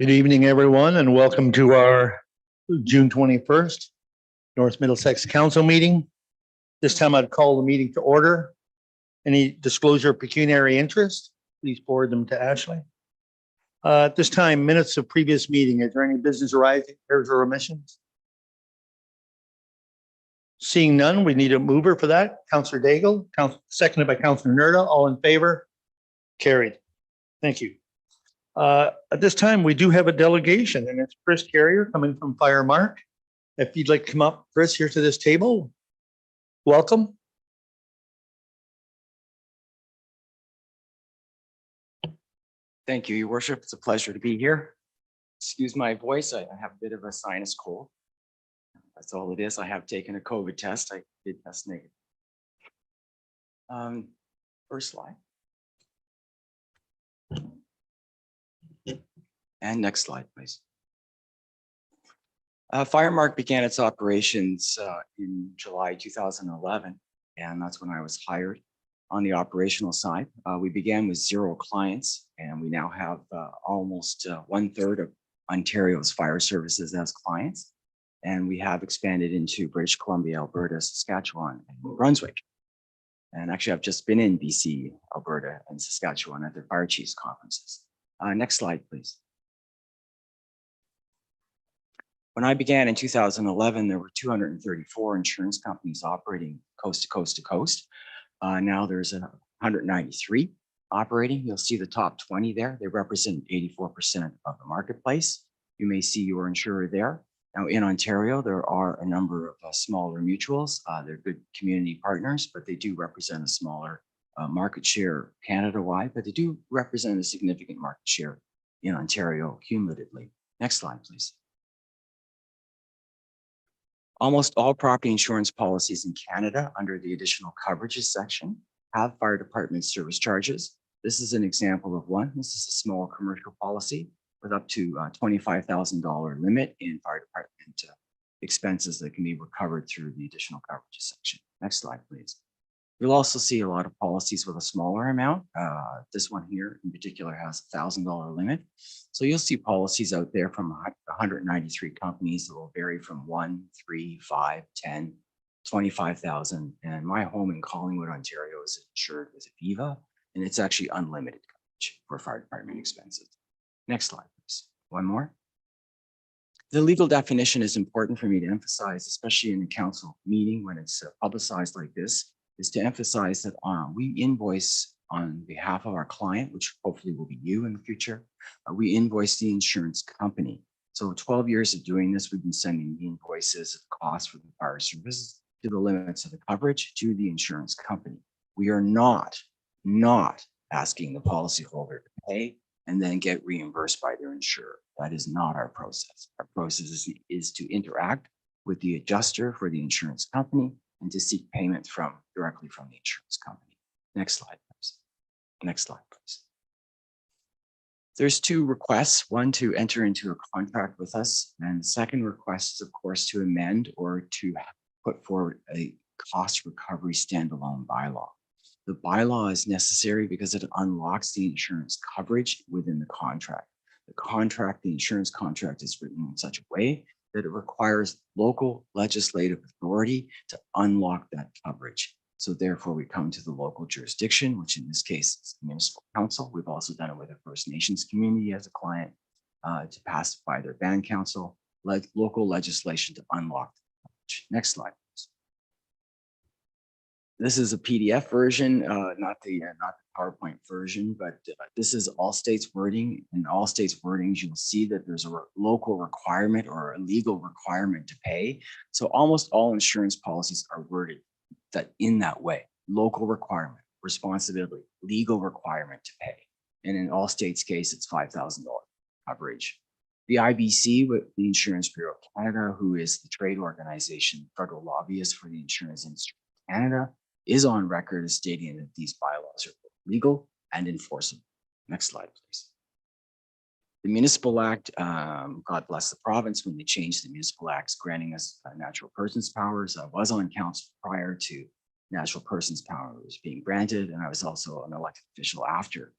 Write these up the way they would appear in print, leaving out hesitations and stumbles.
Good evening, everyone, and welcome to our June 21st North Middlesex Council meeting. This time I'd call the meeting to order. Any disclosure of pecuniary interest, please forward them to Ashley. At this time, minutes of previous meeting. Is there any business arising, errors or omissions? Seeing none, we need a mover for that. Councillor Daigle, seconded by Councillor Nerda. All in favor? Carried. Thank you. At this time, we do have a delegation, and it's Chris Carrier coming from Firemark. If you'd like to come up, Chris, here to this table, welcome. Thank you, Your Worship. It's a pleasure to be here. Excuse my voice. I have a bit of a sinus cold. That's all it is. I have taken a COVID test. I did test negative. First slide. And next slide, please. Firemark began its operations in July 2011, and that's when I was hired on the operational side. We began with 0 clients, and we now have almost 1/3 of Ontario's fire services as clients. And we have expanded into British Columbia, Alberta, Saskatchewan, and New Brunswick. And actually, I've just been in BC, Alberta, and Saskatchewan at the fire chiefs conferences. Next slide, please. When I began in 2011, there were 234 insurance companies operating coast to coast to coast. Now there's 193 operating. You'll see the top 20 there. They represent 84% of the marketplace. You may see your insurer there. Now in Ontario, there are a number of smaller mutuals. They're good community partners, but they do represent a smaller market share Canada-wide, but they do represent a significant market share in Ontario cumulatively. Next slide, please. Almost all property insurance policies in Canada under the additional coverages section have fire department service charges. This is an example of one. This is a small commercial policy with up to $25,000 limit in fire department expenses that can be recovered through the additional coverages section. Next slide, please. You'll also see a lot of policies with a smaller amount. This one here in particular has a $1,000 limit. So you'll see policies out there from 193 companies that will vary from 1, 3, 5, 10, 25,000. And my home in Collingwood, Ontario is insured with Aviva, and it's actually unlimited coverage for fire department expenses. Next slide, please. One more. The legal definition is important for me to emphasize, especially in a council meeting when it's publicized like this, is to emphasize that we invoice on behalf of our client, which hopefully will be you in the future. We invoice the insurance company. So 12 years of doing this, we've been sending the invoices of costs for the fire services to the limits of the coverage to the insurance company. We are not asking the policyholder to pay and then get reimbursed by their insurer. That is not our process. Our process is to interact with the adjuster for the insurance company and to seek payment directly from the insurance company. Next slide, please. Next slide, please. There's 2 requests, one to enter into a contract with us, and the second request is, of course, to amend or to put forward a cost recovery standalone bylaw. The bylaw is necessary because it unlocks the insurance coverage within the contract. The insurance contract is written in such a way that it requires local legislative authority to unlock that coverage. So therefore we come to the local jurisdiction, which in this case is the municipal council. We've also done it with a First Nations community as a client to pacify their band council, local legislation to unlock the coverage. Next slide, please. This is a PDF version, not the PowerPoint version, but this is all states wording. In all states wordings, you'll see that there's a local requirement or a legal requirement to pay. So almost all insurance policies are worded in that way: local requirement, responsibility, legal requirement to pay. And in all states' case, it's $5,000 coverage. The IBC, with the Insurance Bureau of Canada, who is the trade organization, federal lobbyist for the insurance industry in Canada, is on record as stating that these bylaws are legal and enforceable. Next slide, please. The Municipal Act, God bless the province when they changed the Municipal Acts granting us natural persons powers. I was on council prior to natural persons powers being granted, and I was also an elected official after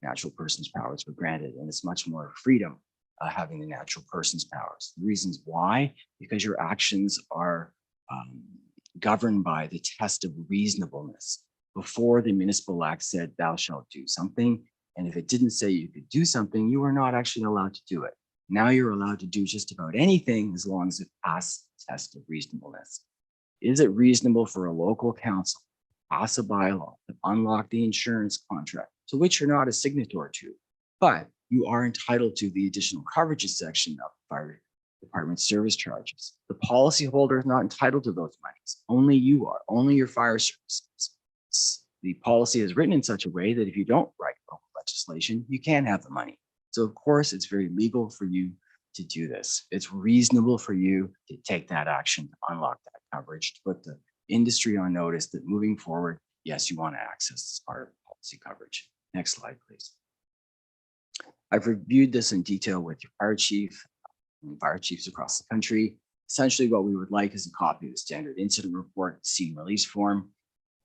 natural persons powers were granted, and it's much more freedom having the natural person's powers. The reasons why, because your actions are governed by the test of reasonableness. Before, the municipal act said thou shalt do something, and if it didn't say you could do something, you were not actually allowed to do it. Now you're allowed to do just about anything as long as it passes the test of reasonableness. Is it reasonable for a local council to pass a bylaw to unlock the insurance contract to which you're not a signatory to, but you are entitled to the additional coverages section of the fire department service charges? The policyholder is not entitled to those monies. Only you are, only your fire services. The policy is written in such a way that if you don't write local legislation, you can't have the money. So of course, it's very legal for you to do this. It's reasonable for you to take that action to unlock that coverage, to put the industry on notice that moving forward, yes, you want to access this part of policy coverage. Next slide, please. I've reviewed this in detail with your fire chief and fire chiefs across the country. Essentially, what we would like is a copy of the standard incident report, scene release form.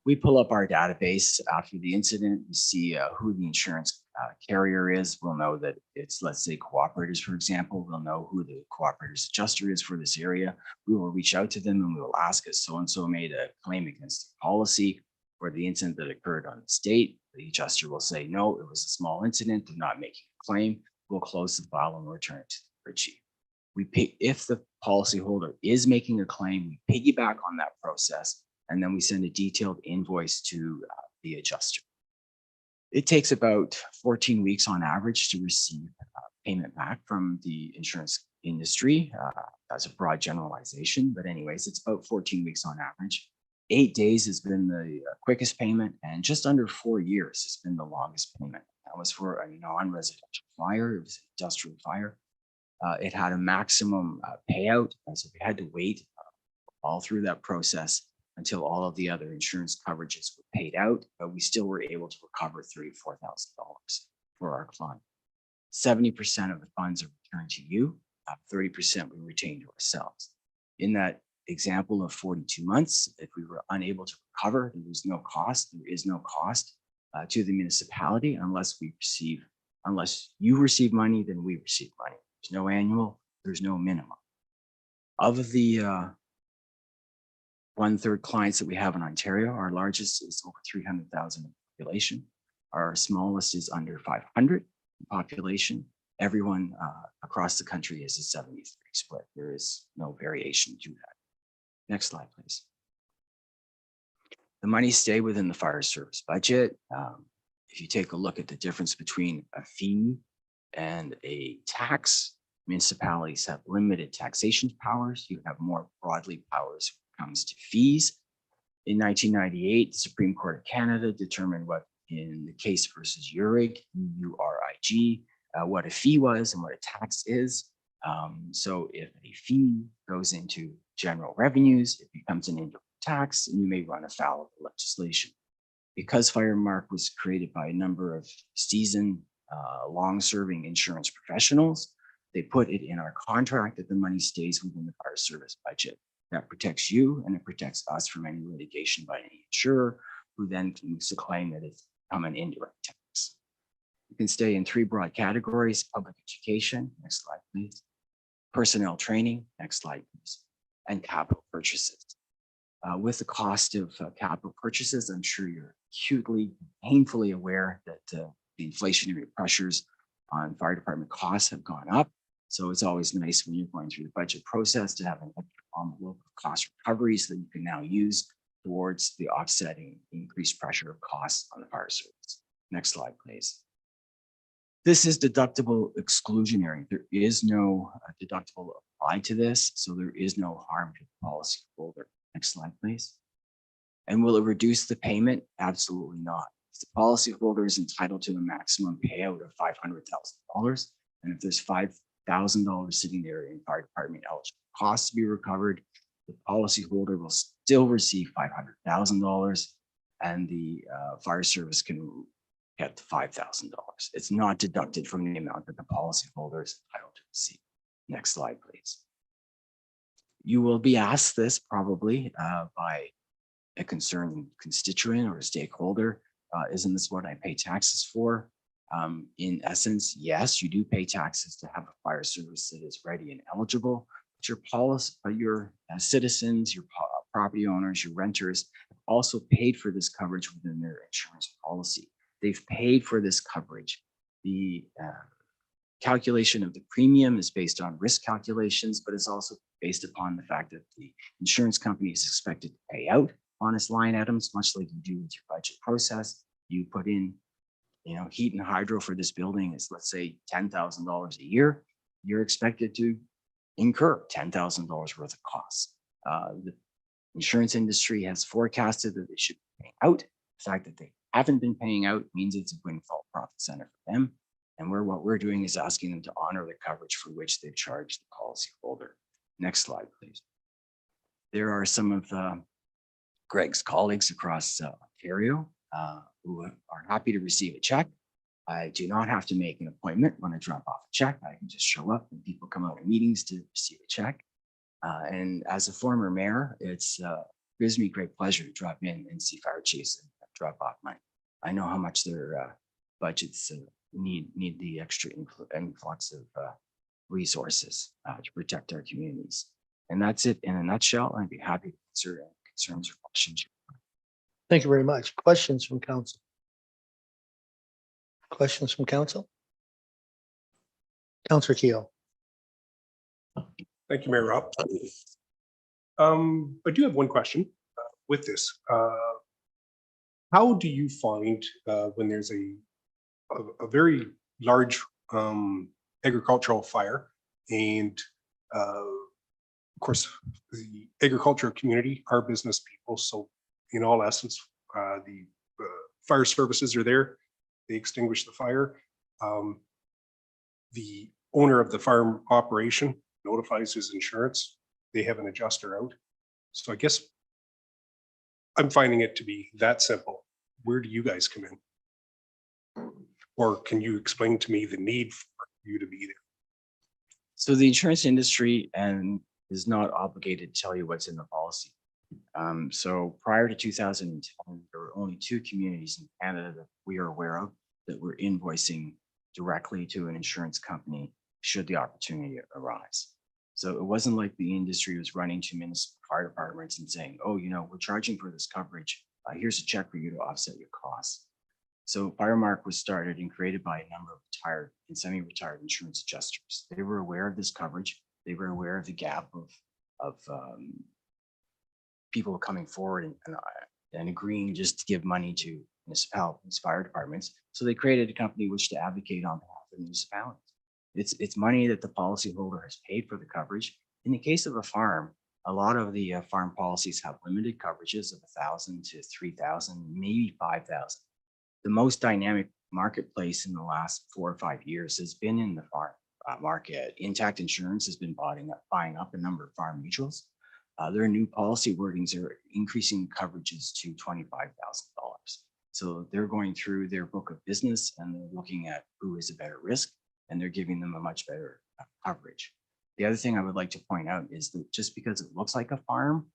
We pull up our database after the incident. We see who the insurance carrier is. We'll know that it's, let's say, cooperators, for example. We'll know who the cooperators adjuster is for this area. We will reach out to them and we will ask if so-and-so made a claim against the policy for the incident that occurred on the state. The adjuster will say, no, it was a small incident. They're not making a claim. We'll close the file and return it to the chief. We pay, if the policyholder is making a claim, we piggyback on that process, and then we send a detailed invoice to the adjuster. It takes about 14 weeks on average to receive payment back from the insurance industry. That's a broad generalization, but anyways, it's about 14 weeks on average. 8 days has been the quickest payment, and just under 4 years has been the longest payment. That was for a non-residential fire. It was an industrial fire. It had a maximum payout, so we had to wait all through that process until all of the other insurance coverages were paid out, but we still were able to recover $34,000 for our client. 70% of the funds are returned to you, 30% we retain to ourselves. In that example of 42 months, if we were unable to recover, there was no cost. There is no cost to the municipality unless you receive money, then we receive money. There's no annual, there's no minimum. Of the 1/3 clients that we have in Ontario, our largest is over 300,000 in population. Our smallest is under 500 in population. Everyone across the country is a 70-30 split. There is no variation to that. Next slide, please. The money stay within the fire service budget. If you take a look at the difference between a fee and a tax, municipalities have limited taxation powers. You have more broadly powers when it comes to fees. In 1998, the Supreme Court of Canada determined what, in the case versus URIG, URIG, what a fee was and what a tax is. So if a fee goes into general revenues, it becomes an indirect tax, and you may run afoul of the legislation. Because Firemark was created by a number of seasoned, long-serving insurance professionals, they put it in our contract that the money stays within the fire service budget. That protects you and it protects us from any litigation by any insurer who then makes a claim that it's become an indirect tax. You can stay in 3 broad categories: public education, next slide, please, personnel training, next slide, please, and capital purchases. With the cost of capital purchases, I'm sure you're acutely, painfully aware that the inflationary pressures on fire department costs have gone up. So it's always nice when you're going through the budget process to have an envelope of cost recoveries that you can now use towards the offsetting increased pressure of costs on the fire service. Next slide, please. This is deductible exclusionary. There is no deductible applied to this, so there is no harm to the policyholder. Next slide, please. And will it reduce the payment? Absolutely not. The policyholder is entitled to a maximum payout of $500,000. And if there's $5,000 sitting there in fire department eligible costs to be recovered, the policyholder will still receive $500,000, and the fire service can get $5,000. It's not deducted from the amount that the policyholder is entitled to receive. Next slide, please. You will be asked this probably by a concerned constituent or a stakeholder. Isn't this what I pay taxes for? In essence, yes, you do pay taxes to have a fire service that is ready and eligible. But your policy, your citizens, your property owners, your renters have also paid for this coverage within their insurance policy. They've paid for this coverage. The calculation of the premium is based on risk calculations, but it's also based upon the fact that the insurance company is expected to pay out on its line items, much like you do with your budget process. You put in, heat and hydro for this building is, let's say, $10,000 a year. You're expected to incur $10,000 worth of costs. The insurance industry has forecasted that they should be paying out. The fact that they haven't been paying out means it's a windfall profit center for them. And what we're doing is asking them to honor the coverage for which they've charged the policyholder. Next slide, please. There are some of Greg's colleagues across Ontario who are happy to receive a check. I do not have to make an appointment when I drop off a check. I can just show up and people come out of meetings to receive a check. And as a former mayor, it's gives me great pleasure to drop in and see fire chiefs and drop off mine. I know how much their budgets need the extra influx of resources to protect our communities. And that's it in a nutshell. I'd be happy to answer any concerns or questions. Thank you very much. Questions from council? Questions from council? Councillor Keogh. Thank you, Mayor Rob. I do have one question with this. How do you find when there's a very large agricultural fire, and of course the agricultural community are business people, so in all essence the fire services are there, they extinguish the fire. The owner of the farm operation notifies his insurance, they have an adjuster out. So I guess I'm finding it to be that simple. Where do you guys come in? Or can you explain to me the need for you to be there? So the insurance industry is not obligated to tell you what's in the policy. So prior to 2010, there were only 2 communities in Canada that we are aware of that were invoicing directly to an insurance company should the opportunity arise. So it wasn't like the industry was running to municipal fire departments and saying, oh, we're charging for this coverage. Here's a check for you to offset your costs. So Firemark was started and created by a number of retired and semi-retired insurance adjusters. They were aware of this coverage. They were aware of the gap of people coming forward and agreeing just to give money to municipalities, fire departments. So they created a company which to advocate on behalf of municipalities. It's money that the policyholder has paid for the coverage. In the case of a farm, a lot of the farm policies have limited coverages of 1,000 to 3,000, maybe 5,000. The most dynamic marketplace in the last 4 or 5 years has been in the farm market. Intact Insurance has been buying up a number of farm mutuals. Their new policy wordings are increasing coverages to $25,000. So they're going through their book of business and they're looking at who is a better risk, and they're giving them a much better coverage. The other thing I would like to point out is that just because it looks like a farm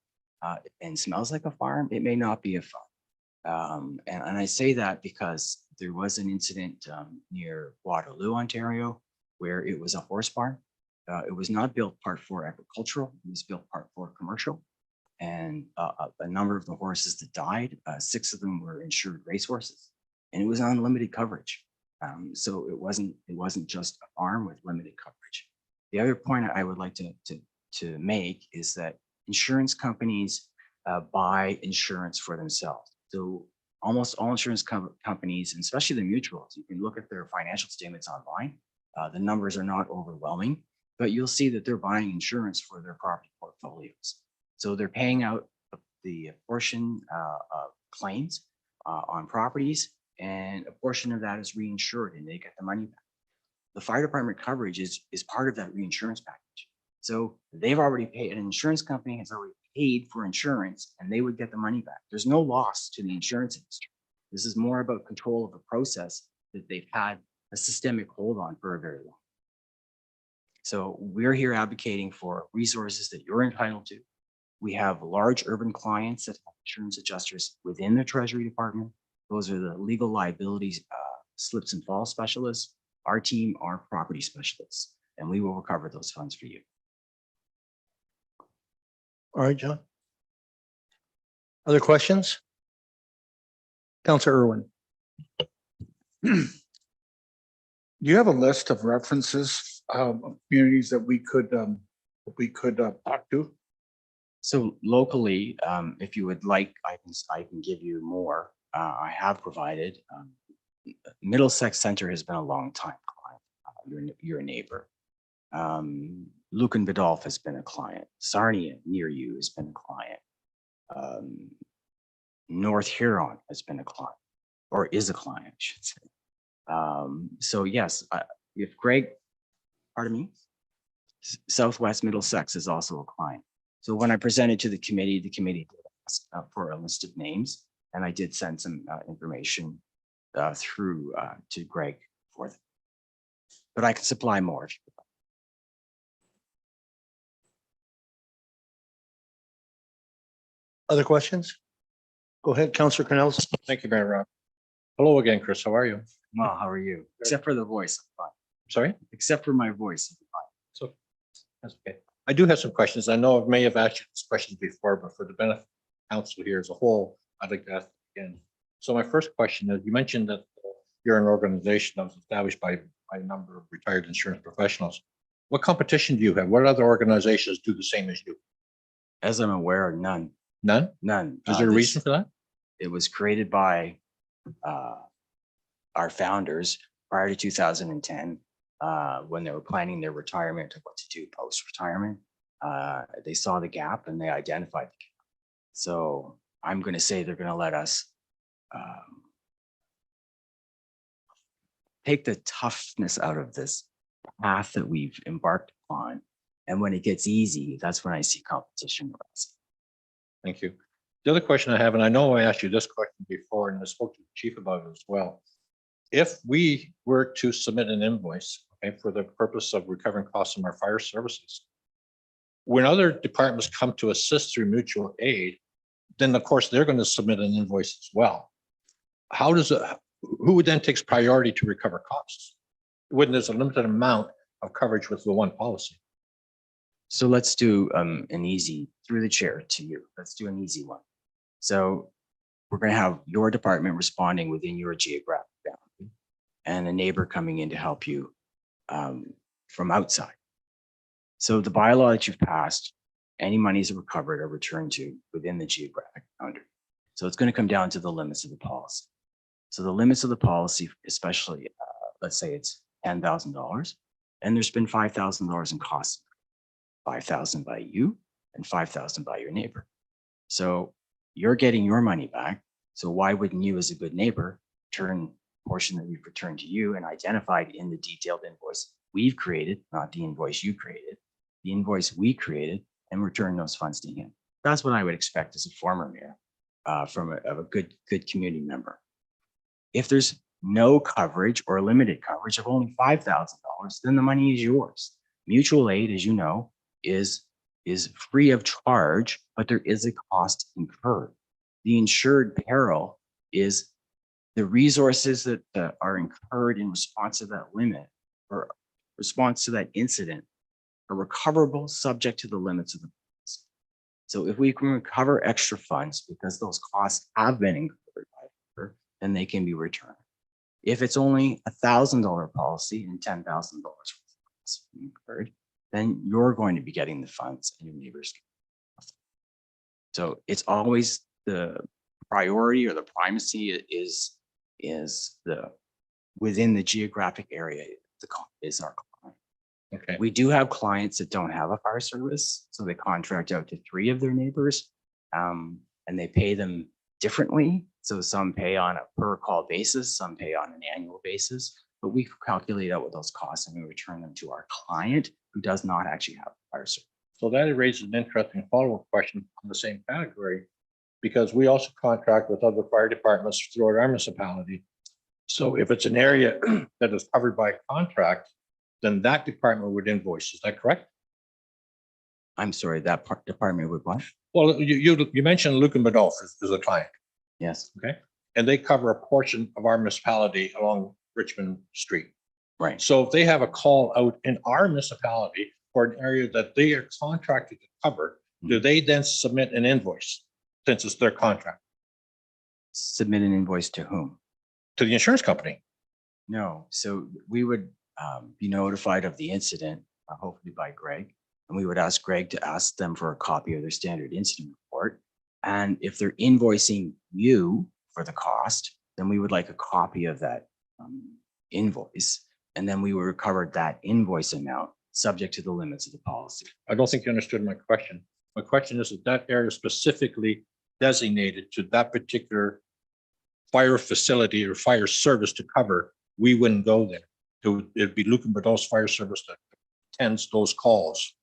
and smells like a farm, it may not be a farm. And I say that because there was an incident near Waterloo, Ontario, where it was a horse barn. It was not built part for agricultural, it was built part for commercial. And a number of the horses that died, 6 of them were insured racehorses, and it was unlimited coverage. So it wasn't just a farm with limited coverage. The other point I would like to make is that insurance companies buy insurance for themselves. So almost all insurance companies, and especially the mutuals, you can look at their financial statements online. The numbers are not overwhelming, but you'll see that they're buying insurance for their property portfolios. So they're paying out the portion of claims on properties, and a portion of that is reinsured and they get the money back. The fire department coverage is part of that reinsurance package. So they've already paid, an insurance company has already paid for insurance and they would get the money back. There's no loss to the insurance industry. This is more about control of a process that they've had a systemic hold on for a very long time. So we're here advocating for resources that you're entitled to. We have large urban clients that have insurance adjusters within the Treasury Department. Those are the legal liabilities slips and fall specialists. Our team are property specialists, and we will recover those funds for you. All right, John. Other questions? Counselor Irwin. Do you have a list of references, of communities that we could talk to? So locally, if you would like, I can give you more. I have provided. Middlesex Center has been a long time client. You're a neighbor. Lucan Vidolph has been a client. Sarnia near you has been a client. North Huron has been a client, or is a client, I should say. So yes, if Greg, pardon me, Southwest Middlesex is also a client. So when I presented to the committee did ask for a list of names, and I did send some information through to Greg for them. But I can supply more if you would like. Other questions? Go ahead, Counselor Cornels. Thank you, Mayor Rob. Hello again, Chris. How are you? Well, how are you? Except for the voice, I'm fine. Sorry? Except for my voice, I'm fine. So that's okay. I do have some questions. I know I may have asked you this question before, but for the benefit of council here as a whole, I'd like to ask again. So my first question is, you mentioned that you're an organization that was established by a number of retired insurance professionals. What competition do you have? What other organizations do the same as you? As I'm aware, none. None? None. Is there a reason for that? It was created by our founders prior to 2010, when they were planning their retirement and what to do post-retirement. They saw the gap and they identified the gap. So I'm going to say they're going to let us take the toughness out of this path that we've embarked upon. And when it gets easy, that's when I see competition rise. Thank you. The other question I have, and I know I asked you this question before and I spoke to the chief about it as well. If we were to submit an invoice, okay, for the purpose of recovering costs from our fire services, when other departments come to assist through mutual aid, then of course they're going to submit an invoice as well. How does it, who then takes priority to recover costs when there's a limited amount of coverage with the one policy? So let's do an easy, through the chair to you. Let's do an easy one. So we're going to have your department responding within your geographic boundary and a neighbor coming in to help you from outside. So the bylaw that you've passed, any monies recovered are returned to within the geographic boundary. So it's going to come down to the limits of the policy. So the limits of the policy, especially, let's say it's $10,000, and there's been $5,000 in costs, 5,000 by you and 5,000 by your neighbor. So you're getting your money back. So why wouldn't you, as a good neighbor, turn a portion that we've returned to you and identified in the detailed invoice we've created, not the invoice you created, the invoice we created, and return those funds to him? That's what I would expect as a former mayor from a good community member. If there's no coverage or limited coverage of only $5,000, then the money is yours. Mutual aid, as you know, is free of charge, but there is a cost incurred. The insured peril is the resources that are incurred in response to that limit or response to that incident are recoverable subject to the limits of the policy. So if we can recover extra funds because those costs have been incurred by her, then they can be returned. If it's only $1,000 policy and $10,000 incurred, then you're going to be getting the funds and your neighbors. So it's always the priority or the primacy is the within the geographic area is our client. Okay. We do have clients that don't have a fire service, so they contract out to 3 of their neighbors, and they pay them differently. So some pay on a per call basis, some pay on an annual basis, but we calculate out what those costs and we return them to our client who does not actually have a fire service. So that raises an interesting follow-up question on the same category, because we also contract with other fire departments throughout our municipality. So if it's an area that is covered by contract, then that department would invoice. Is that correct? I'm sorry, that department would what? Well, you mentioned Lucan Vidolph is a client, Yes. okay? And they cover a portion of our municipality along Richmond Street. Right. So if they have a call out in our municipality for an area that they are contracted to cover, do they then submit an invoice since it's their contract Submit an invoice to whom? to the insurance company? No. So we would be notified of the incident, hopefully by Greg. And we would ask Greg to ask them for a copy of their standard incident report. And if they're invoicing you for the cost, then we would like a copy of that invoice. And then we would recover that invoice amount subject to the limits of the policy. I don't think you understood my question. My question is that area specifically designated to that particular fire facility or fire service to cover, we wouldn't go there. It'd be Lucan Bedol's fire service that attends those calls.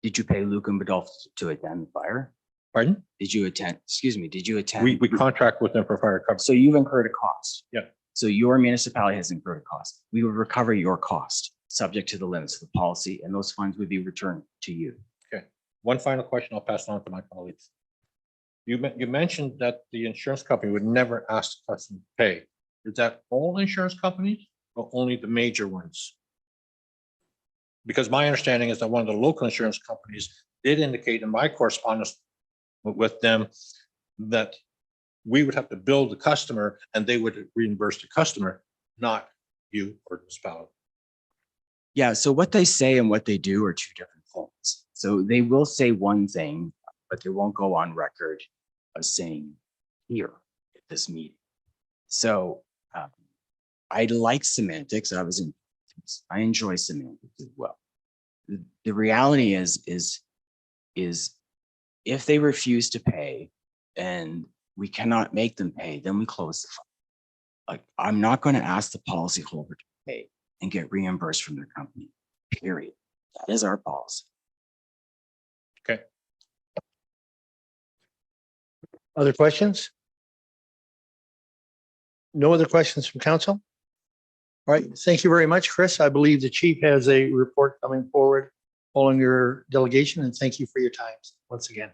Did you pay Luke and Badolf to attend the fire? Pardon? Did you attend, excuse me, did you attend? We contract with them for fire coverage. So you've incurred a cost. Yeah. So your municipality has incurred a cost. We would recover your cost subject to the limits of the policy, and those funds would be returned to you. One final question, I'll pass it on to my colleagues. You mentioned that the insurance company would never ask the customer to pay. Is that all insurance companies or only the major ones? Because my understanding is that one of the local insurance companies did indicate in my correspondence with them that we would have to bill the customer and they would reimburse the customer, not you or the municipality. Yeah, so what they say and what they do are two different things. So they will say one thing, but they won't go on record of saying here at this meeting. So I like semantics. I enjoy semantics as well. The reality is if they refuse to pay and we cannot make them pay, then we close the file. Like, I'm not going to ask the policyholder to pay and get reimbursed from their company, period. That is our policy. Okay. Other questions? No other questions from council? All right, thank you very much, Chris. I believe the chief has a report coming forward following your delegation, and thank you for your time once again.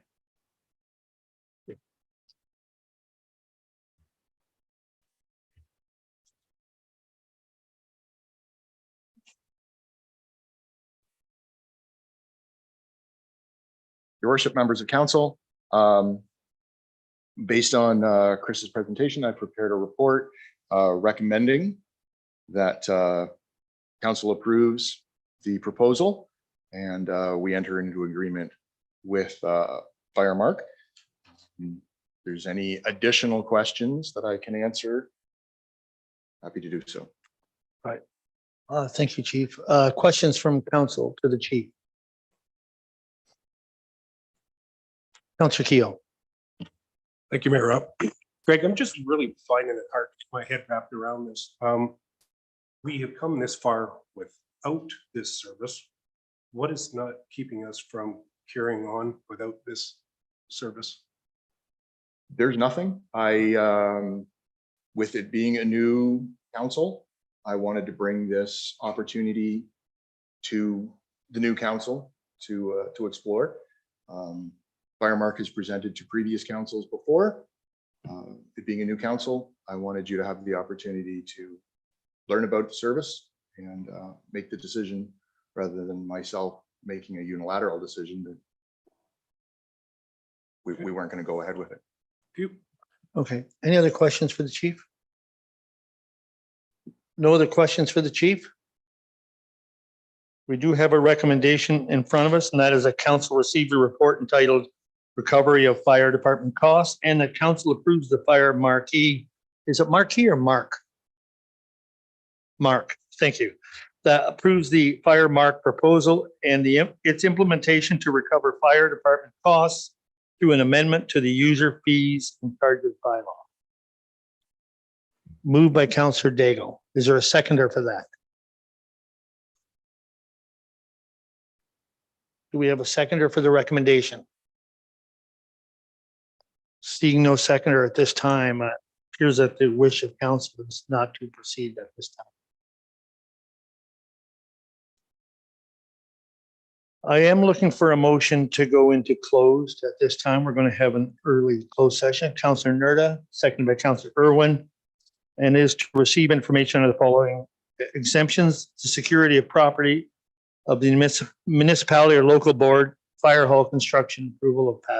Your worship, members of council, based on Chris's presentation, I prepared a report recommending that council approves the proposal and we enter into agreement with Firemark. If there's any additional questions that I can answer, happy to do so. All right. Thank you, chief. Questions from council to the chief? Councilor Keo. Thank you, Mayor Rupp. Greg, I'm just really finding it hard to get my head wrapped around this. We have come this far without this service. What is not keeping us from carrying on without this service? There's nothing. With it being a new council, I wanted to bring this opportunity to the new council to explore. Firemark has presented to previous councils before. It being a new council, I wanted you to have the opportunity to learn about the service and make the decision rather than myself making a unilateral decision that we weren't going to go ahead with it. Okay. Any other questions for the chief? No other questions for the chief? We do have a recommendation in front of us, and that is a council received a report entitled Recovery of Fire Department Costs, and the council approves the fire marquee. Is it marquee or mark? Mark, thank you. That approves the fire mark proposal and its implementation to recover fire department costs through an amendment to the user fees and charges bylaw. Moved by Councillor Daigle. Is there a seconder for that? Do we have a seconder for the recommendation? Seeing no seconder at this time, appears that the wish of council is not to proceed at this time. I am looking for a motion to go into closed at this time. We're going to have an early closed session. Councillor Nerda, seconded by Councillor Irwin. and is to receive information on the following exemptions to security of property of the municipality or local board, fire hall construction approval of past